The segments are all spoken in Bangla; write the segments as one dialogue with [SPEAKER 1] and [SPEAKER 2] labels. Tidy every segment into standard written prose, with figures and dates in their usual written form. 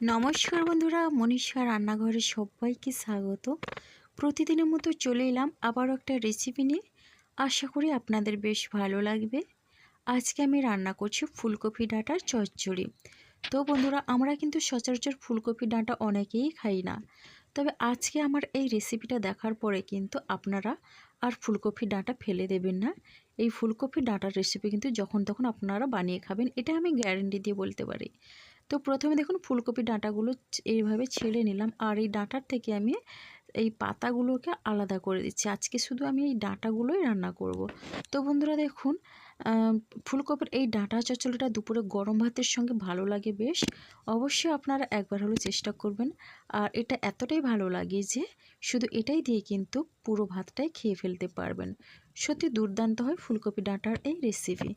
[SPEAKER 1] নমস্কার বন্ধুরা, মনীষা রান্নাঘরে সবাইকে স্বাগত। প্রতিদিনের মতো চলে এলাম আবারও একটা রেসিপি নিয়ে। আশা করি আপনাদের বেশ ভালো লাগবে। আজকে আমি রান্না করছি ফুলকপি ডাঁটার চচ্চড়ি। তো বন্ধুরা, আমরা কিন্তু সচরাচর ফুলকপি ডাঁটা অনেকেই খাই না, তবে আজকে আমার এই রেসিপিটা দেখার পরে কিন্তু আপনারা আর ফুলকপি ডাঁটা ফেলে দেবেন না। এই ফুলকপি ডাঁটার রেসিপি কিন্তু যখন তখন আপনারা বানিয়ে খাবেন, এটা আমি গ্যারান্টি দিয়ে বলতে পারি। তো প্রথমে দেখুন ফুলকপি ডাঁটাগুলো এইভাবে ছেড়ে নিলাম, আর এই ডাঁটার থেকে আমি এই পাতাগুলোকে আলাদা করে দিচ্ছি। আজকে শুধু আমি এই ডাঁটাগুলোই রান্না করব। তো বন্ধুরা দেখুন, ফুলকপির এই ডাঁটা চচ্চড়িটা দুপুরে গরম ভাতের সঙ্গে ভালো লাগে বেশ। অবশ্যই আপনারা একবার হলেও চেষ্টা করবেন। আর এটা এতটাই ভালো লাগে যে শুধু এটাই দিয়ে কিন্তু পুরো ভাতটাই খেয়ে ফেলতে পারবেন। সত্যি দুর্দান্ত হয় ফুলকপি ডাঁটার এই রেসিপি।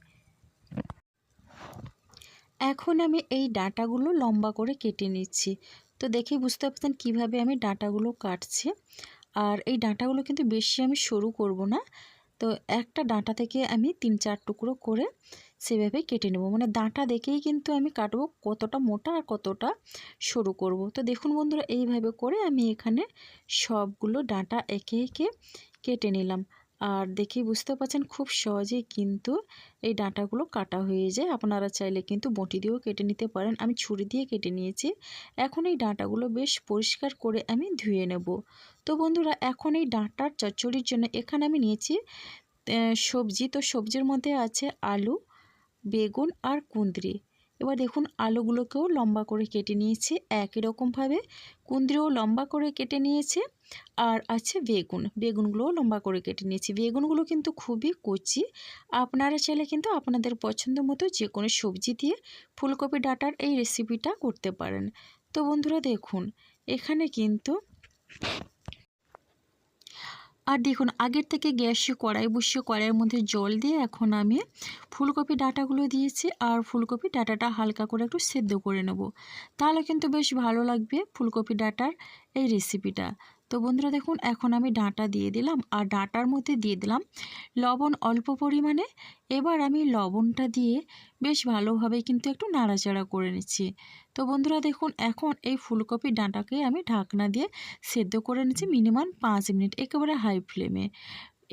[SPEAKER 1] এখন আমি এই ডাঁটাগুলো লম্বা করে কেটে নিচ্ছি। তো দেখেই বুঝতে পারছেন কীভাবে আমি ডাঁটাগুলো কাটছি। আর এই ডাঁটাগুলো কিন্তু বেশি আমি সরু করব না। তো একটা ডাঁটা থেকে আমি 3-4 টুকরো করে সেভাবে কেটে নেব। মানে ডাঁটা দেখেই কিন্তু আমি কাটবো কতটা মোটা আর কতটা সরু করব। তো দেখুন বন্ধুরা, এইভাবে করে আমি এখানে সবগুলো ডাঁটা একে একে কেটে নিলাম। আর দেখেই বুঝতে পারছেন খুব সহজেই কিন্তু এই ডাঁটাগুলো কাটা হয়ে যায়। আপনারা চাইলে কিন্তু বঁটি দিয়েও কেটে নিতে পারেন। আমি ছুরি দিয়ে কেটে নিয়েছি। এখন এই ডাঁটাগুলো বেশ পরিষ্কার করে আমি ধুয়ে নেব। তো বন্ধুরা, এখন এই ডাঁটার চচ্চড়ির জন্য এখানে আমি নিয়েছি সবজি। তো সবজির মধ্যে আছে আলু, বেগুন আর কুঁদরি। এবার দেখুন আলুগুলোকেও লম্বা করে কেটে নিয়েছি, একই রকমভাবে কুঁদরিও লম্বা করে কেটে নিয়েছে। আর আছে বেগুনগুলোও লম্বা করে কেটে নিয়েছি। বেগুনগুলো কিন্তু খুবই কচি। আপনারা চাইলে কিন্তু আপনাদের পছন্দ মতো যে কোনো সবজি দিয়ে ফুলকপি ডাঁটার এই রেসিপিটা করতে পারেন। তো বন্ধুরা দেখুন, এখানে কিন্তু আর দেখুন আগের থেকে গ্যাসে কড়াই বসিয়ে কড়াইয়ের মধ্যে জল দিয়ে এখন আমি ফুলকপি ডাঁটাগুলো দিয়েছি। আর ফুলকপি ডাঁটাটা হালকা করে একটু সেদ্ধ করে নেব, তাহলে কিন্তু বেশ ভালো লাগবে ফুলকপি ডাঁটার এই রেসিপিটা। তো বন্ধুরা দেখুন, এখন আমি ডাঁটা দিয়ে দিলাম আর ডাঁটার মধ্যে দিয়ে দিলাম লবণ অল্প পরিমাণে। এবার আমি লবণটা দিয়ে বেশ ভালোভাবে কিন্তু একটু নাড়াচাড়া করে নিচ্ছি। তো বন্ধুরা দেখুন, এখন এই ফুলকপি ডাঁটাকে আমি ঢাকনা দিয়ে সেদ্ধ করে নিচ্ছি মিনিমাম 5 মিনিট, একেবারে হাই ফ্লেমে।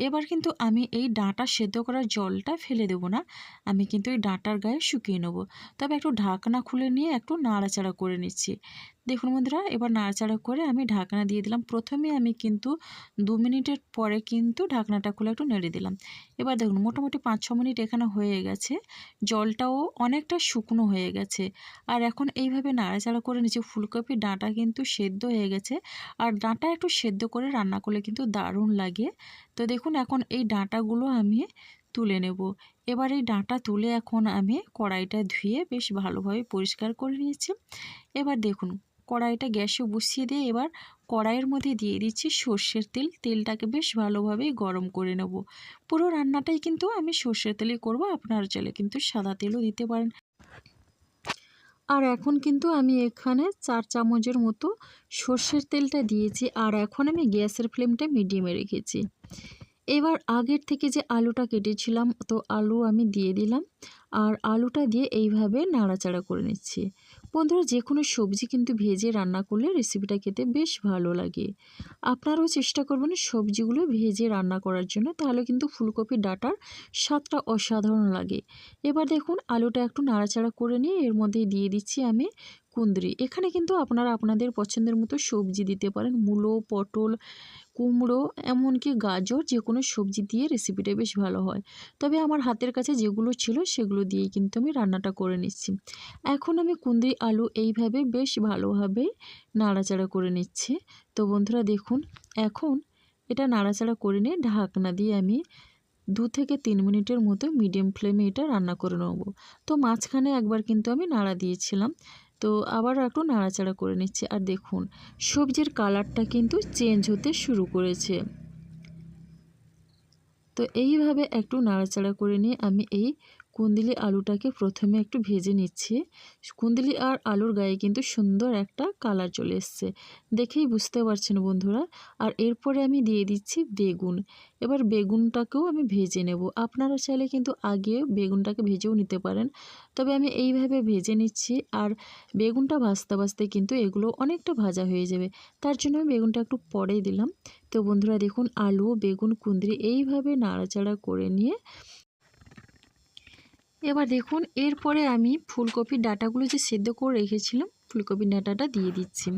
[SPEAKER 1] এবার কিন্তু আমি এই ডাঁটা সেদ্ধ করার জলটা ফেলে দেব না, আমি কিন্তু এই ডাঁটার গায়ে শুকিয়ে নেব। তবে একটু ঢাকনা খুলে নিয়ে একটু নাড়াচাড়া করে নিচ্ছি। দেখুন বন্ধুরা, এবার নাড়াচাড়া করে আমি ঢাকনা দিয়ে দিলাম। প্রথমে আমি কিন্তু 2 মিনিটের পরে কিন্তু ঢাকনাটা খুলে একটু নেড়ে দিলাম। এবার দেখুন মোটামুটি 5-6 মিনিট এখানে হয়ে গেছে, জলটাও অনেকটা শুকনো হয়ে গেছে। আর এখন এইভাবে নাড়াচাড়া করে নিচ্ছি, ফুলকপির ডাঁটা কিন্তু সেদ্ধ হয়ে গেছে। আর ডাঁটা একটু সেদ্ধ করে রান্না করলে কিন্তু দারুণ লাগে। তো দেখুন এখন এই ডাঁটাগুলো আমি তুলে নেব। এবার এই ডাঁটা তুলে এখন আমি কড়াইটা ধুয়ে বেশ ভালোভাবে পরিষ্কার করে নিয়েছি। এবার দেখুন কড়াইটা গ্যাসে বসিয়ে দিয়ে এবার কড়াইয়ের মধ্যে দিয়ে দিচ্ছি সর্ষের তেল। তেলটাকে বেশ ভালোভাবে গরম করে নেব। পুরো রান্নাটাই কিন্তু আমি সর্ষের তেলেই করব, আপনারা চাইলে কিন্তু সাদা তেলও দিতে পারেন। আর এখন কিন্তু আমি এখানে 4 চামচের মতো সর্ষের তেলটা দিয়েছি। আর এখন আমি গ্যাসের ফ্লেমটা মিডিয়ামে রেখেছি। এবার আগের থেকে যে আলুটা কেটেছিলাম, তো আলু আমি দিয়ে দিলাম। আর আলুটা দিয়ে এইভাবে নাড়াচাড়া করে নিচ্ছি। বন্ধুরা, যে কোনো সবজি কিন্তু ভেজে রান্না করলে রেসিপিটা খেতে বেশ ভালো লাগে। আপনারাও চেষ্টা করবেন সবজিগুলো ভেজে রান্না করার জন্য, তাহলে কিন্তু ফুলকপির ডাঁটার স্বাদটা অসাধারণ লাগে। এবার দেখুন আলুটা একটু নাড়াচাড়া করে নিয়ে এর মধ্যে দিয়ে দিচ্ছি আমি কুঁদরি। এখানে কিন্তু আপনারা আপনাদের পছন্দের মতো সবজি দিতে পারেন, মূলো, পটল, কুমড়ো, এমনকি গাজর, যে কোনো সবজি দিয়ে রেসিপিটা বেশ ভালো হয়। তবে আমার হাতের কাছে যেগুলো ছিল সেগুলো দিয়েই কিন্তু আমি রান্নাটা করে নিচ্ছি। এখন আমি কুঁদরি আলু এইভাবে বেশ ভালোভাবে নাড়াচাড়া করে নিচ্ছি। তো বন্ধুরা দেখুন, এখন এটা নাড়াচাড়া করে নিয়ে ঢাকনা দিয়ে আমি 2 থেকে 3 মিনিটের মতো মিডিয়াম ফ্লেমে এটা রান্না করে নেব। তো মাঝখানে একবার কিন্তু আমি নাড়া দিয়েছিলাম, তো আবারও একটু নাড়াচাড়া করে নিচ্ছি। আর দেখুন সবজির কালারটা কিন্তু চেঞ্জ হতে শুরু করেছে। তো এইভাবে একটু নাড়াচাড়া করে নিয়ে আমি এই কুন্দুলি আলুটাকে প্রথমে একটু ভেজে নিচ্ছি। কুন্দুলি আর আলুর গায়ে কিন্তু সুন্দর একটা কালার চলে এসছে, দেখেই বুঝতে পারছেন বন্ধুরা। আর এরপরে আমি দিয়ে দিচ্ছি বেগুন। এবার বেগুনটাকেও আমি ভেজে নেব। আপনারা চাইলে কিন্তু আগে বেগুনটাকে ভেজেও নিতে পারেন, তবে আমি এইভাবে ভেজে নিচ্ছি। আর বেগুনটা ভাজতে ভাজতে কিন্তু এগুলো অনেকটা ভাজা হয়ে যাবে, তার জন্য আমি বেগুনটা একটু পরেই দিলাম। তো বন্ধুরা দেখুন, আলু, বেগুন, কুঁদরি এইভাবে নাড়াচাড়া করে নিয়ে এবার দেখুন এরপরে আমি ফুলকপির ডাঁটাগুলো যে সেদ্ধ করে রেখেছিলাম, ফুলকপির ডাঁটাটা দিয়ে দিচ্ছি।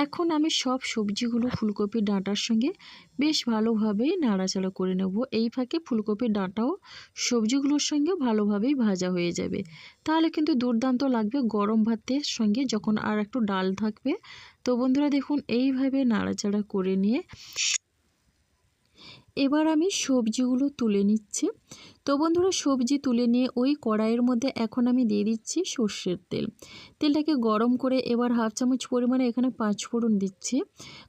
[SPEAKER 1] এখন আমি সব সবজিগুলো ফুলকপির ডাঁটার সঙ্গে বেশ ভালোভাবেই নাড়াচাড়া করে নেব। এই ফাঁকে ফুলকপির ডাঁটাও সবজিগুলোর সঙ্গে ভালোভাবেই ভাজা হয়ে যাবে, তাহলে কিন্তু দুর্দান্ত লাগবে গরম ভাতের সঙ্গে যখন আর একটু ডাল থাকবে। তো বন্ধুরা দেখুন এইভাবে নাড়াচাড়া করে নিয়ে এবার আমি সবজিগুলো তুলে নিচ্ছি। তো বন্ধুরা সবজি তুলে নিয়ে ওই কড়াইয়ের মধ্যে এখন আমি দিয়ে দিচ্ছি সর্ষের তেল। তেলটাকে গরম করে এবার হাফ চামচ পরিমাণে এখানে 5 ফোড়ন দিচ্ছি।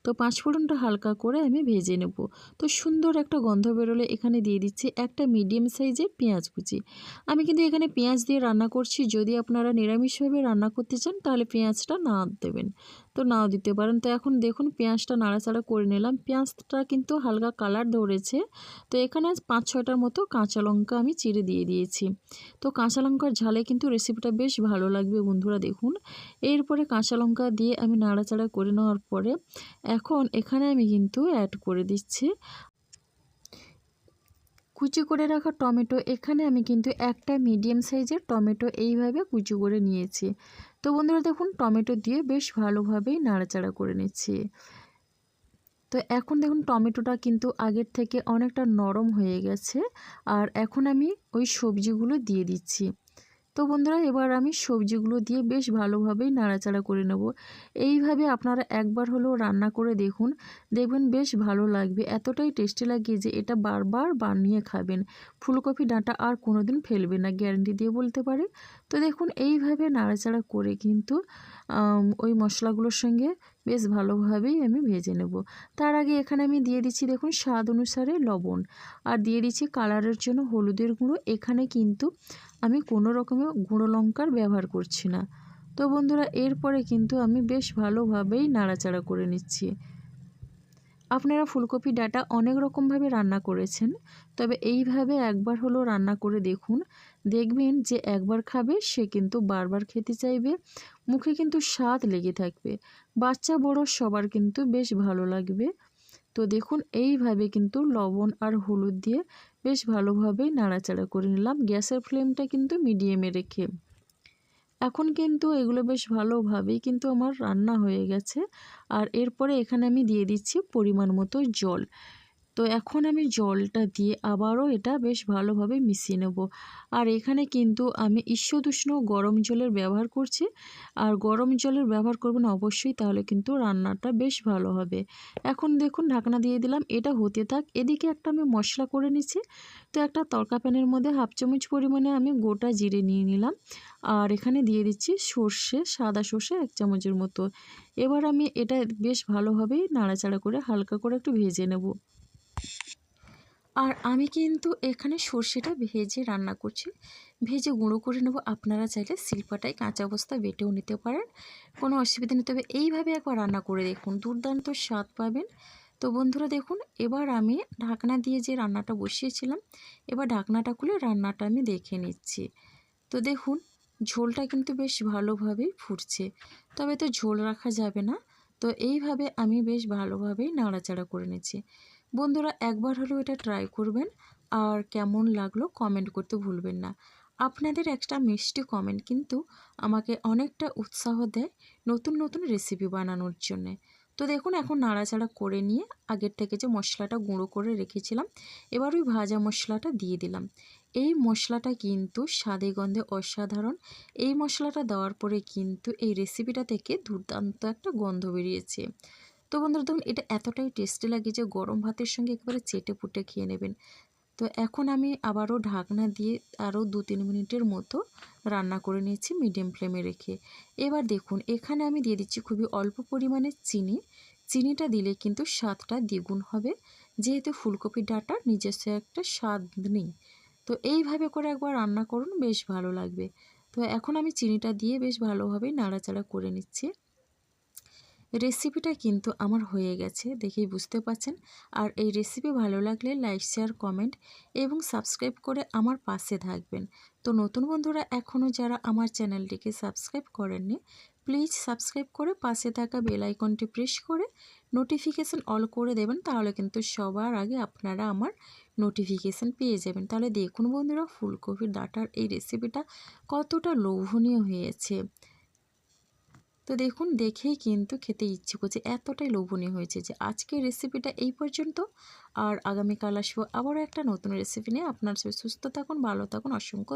[SPEAKER 1] তো 5 ফোড়নটা হালকা করে আমি ভেজে নেব। তো সুন্দর একটা গন্ধ বেরোলে এখানে দিয়ে দিচ্ছি একটা মিডিয়াম সাইজের পেঁয়াজ কুচি। আমি কিন্তু এখানে পেঁয়াজ দিয়ে রান্না করছি, যদি আপনারা নিরামিষভাবে রান্না করতে চান তাহলে পেঁয়াজটা না দেবেন, তো নাও দিতে পারেন। তো এখন দেখুন পেঁয়াজটা নাড়াচাড়া করে নিলাম, পেঁয়াজটা কিন্তু হালকা কালার ধরেছে। তো এখানে 5-6টার মতো কাঁচা লঙ্কা আমি চিড়ে দিয়ে দিয়েছি। তো কাঁচা লঙ্কার ঝালে কিন্তু রেসিপিটা বেশ ভালো লাগবে বন্ধুরা দেখুন। এরপরে কাঁচা লঙ্কা দিয়ে আমি নাড়াচাড়া করে নেওয়ার পরে এখন এখানে আমি কিন্তু অ্যাড করে দিচ্ছি কুচি করে রাখা টমেটো। এখানে আমি কিন্তু একটা মিডিয়াম সাইজের টমেটো এইভাবে কুচি করে নিয়েছি। তো বন্ধুরা দেখুন টমেটো দিয়ে বেশ ভালোভাবেই নাড়াচাড়া করে নিচ্ছি। তো এখন দেখুন টমেটোটা কিন্তু আগের থেকে অনেকটা নরম হয়ে গেছে। আর এখন আমি ওই সবজিগুলো দিয়ে দিচ্ছি। তো বন্ধুরা এবার আমি সবজিগুলো দিয়ে বেশ ভালোভাবেই নাড়াচাড়া করে নেব। এইভাবে আপনারা একবার হলেও রান্না করে দেখুন, দেখবেন বেশ ভালো লাগবে। এতটাই টেস্টি লাগে যে এটা বারবার বানিয়ে খাবেন। ফুলকপি ডাঁটা আর কোনোদিন ফেলবে না, গ্যারান্টি দিয়ে বলতে পারি। তো দেখুন এইভাবে নাড়াচাড়া করে কিন্তু ওই মশলাগুলোর সঙ্গে বেশ ভালোভাবেই আমি ভেজে নেব। তার আগে এখানে আমি দিয়ে দিচ্ছি দেখুন স্বাদ অনুসারে লবণ, আর দিয়ে দিচ্ছি কালারের জন্য হলুদের গুঁড়ো। এখানে কিন্তু আমি কোনো রকমের গুঁড়ো লঙ্কার ব্যবহার করছি না। তো বন্ধুরা এরপরে কিন্তু আমি বেশ ভালোভাবেই নাড়াচাড়া করে নিচ্ছি। আপনারা ফুলকপি ডাঁটা অনেক রকমভাবে রান্না করেছেন, তবে এইভাবে একবার হলো রান্না করে দেখুন, দেখবেন যে একবার খাবে সে কিন্তু বারবার খেতে চাইবে, মুখে কিন্তু স্বাদ লেগে থাকবে। বাচ্চা বড় সবার কিন্তু বেশ ভালো লাগবে। তো দেখুন এইভাবে কিন্তু লবণ আর হলুদ দিয়ে বেশ ভালোভাবেই নাড়াচাড়া করে নিলাম, গ্যাসের ফ্লেমটা কিন্তু মিডিয়ামে রেখে। এখন কিন্তু এগুলো বেশ ভালোভাবেই কিন্তু আমার রান্না হয়ে গেছে। আর এরপরে এখানে আমি দিয়ে দিচ্ছি পরিমাণ মতো জল। তো এখন আমি জলটা দিয়ে আবারও এটা বেশ ভালোভাবে মিশিয়ে নেব। আর এখানে কিন্তু আমি ঈষদুষ্ণ গরম জলের ব্যবহার করছি। আর গরম জলের ব্যবহার করবেন অবশ্যই, তাহলে কিন্তু রান্নাটা বেশ ভালো হবে। এখন দেখুন ঢাকনা দিয়ে দিলাম, এটা হতে থাক। এদিকে একটা আমি মশলা করে নিচ্ছি। তো একটা তড়কা প্যানের মধ্যে হাফ চামচ পরিমাণে আমি গোটা জিরে নিয়ে নিলাম। আর এখানে দিয়ে দিচ্ছি সর্ষে, সাদা সর্ষে 1 চামচের মতো। এবার আমি এটা বেশ ভালোভাবেই নাড়াচাড়া করে হালকা করে একটু ভেজে নেব। আর আমি কিন্তু এখানে সর্ষেটা ভেজে রান্না করছি, ভেজে গুঁড়ো করে নেব। আপনারা চাইলে শিলপাটায় কাঁচা অবস্থায় বেটেও নিতে পারেন, কোনো অসুবিধা নেই। তবে এইভাবে একবার রান্না করে দেখুন, দুর্দান্ত স্বাদ পাবেন। তো বন্ধুরা দেখুন এবার আমি ঢাকনা দিয়ে যে রান্নাটা বসিয়েছিলাম, এবার ঢাকনাটা খুলে রান্নাটা আমি দেখে নিচ্ছি। তো দেখুন ঝোলটা কিন্তু বেশ ভালোভাবেই ফুটছে, তবে তো ঝোল রাখা যাবে না। তো এইভাবে আমি বেশ ভালোভাবেই নাড়াচাড়া করে নিচ্ছি। বন্ধুরা একবার হলেও এটা ট্রাই করবেন, আর কেমন লাগলো কমেন্ট করতে ভুলবেন না। আপনাদের একটা মিষ্টি কমেন্ট কিন্তু আমাকে অনেকটা উৎসাহ দেয় নতুন নতুন রেসিপি বানানোর জন্যে। তো দেখুন এখন নাড়াচাড়া করে নিয়ে আগের থেকে যে মশলাটা গুঁড়ো করে রেখেছিলাম, এবার ওই ভাজা মশলাটা দিয়ে দিলাম। এই মশলাটা কিন্তু স্বাদে গন্ধে অসাধারণ। এই মশলাটা দেওয়ার পরে কিন্তু এই রেসিপিটা থেকে দুর্দান্ত একটা গন্ধ বেরিয়েছে। তো বন্ধুরা দেখুন এটা এতটাই টেস্টি লাগে যে গরম ভাতের সঙ্গে একেবারে চেটে পুটে খেয়ে নেবেন। তো এখন আমি আবারও ঢাকনা দিয়ে আরও 2-3 মিনিটের মতো রান্না করে নিয়েছি মিডিয়াম ফ্লেমে রেখে। এবার দেখুন এখানে আমি দিয়ে দিচ্ছি খুবই অল্প পরিমাণে চিনি। চিনিটা দিলে কিন্তু স্বাদটা দ্বিগুণ হবে, যেহেতু ফুলকপির ডাঁটার নিজস্ব একটা স্বাদ নেই। তো এইভাবে করে একবার রান্না করুন, বেশ ভালো লাগবে। তো এখন আমি চিনিটা দিয়ে বেশ ভালোভাবে নাড়াচাড়া করে নিচ্ছি। রেসিপিটা কিন্তু আমার হয়ে গেছে, দেখেই বুঝতে পারছেন। আর এই রেসিপি ভালো লাগলে লাইক, শেয়ার, কমেন্ট এবং সাবস্ক্রাইব করে আমার পাশে থাকবেন। তো নতুন বন্ধুরা এখনও যারা আমার চ্যানেলটিকে সাবস্ক্রাইব করেননি, প্লিজ সাবস্ক্রাইব করে পাশে থাকা বেল আইকনটি প্রেস করে নোটিফিকেশান অল করে দেবেন, তাহলে কিন্তু সবার আগে আপনারা আমার নোটিফিকেশান পেয়ে যাবেন। তাহলে দেখুন বন্ধুরা, ফুলকপির ডাঁটার এই রেসিপিটা কতটা লোভনীয় হয়েছে। তো দেখুন, দেখেই কিন্তু খেতে ইচ্ছে করছে, এতটাই লোভনীয় হয়েছে যে আজকের রেসিপিটা এই পর্যন্ত। আর আগামীকাল আসবো আবারও একটা নতুন রেসিপি নিয়ে। আপনার সবাই সুস্থ থাকুন, ভালো থাকুন, অসংখ্য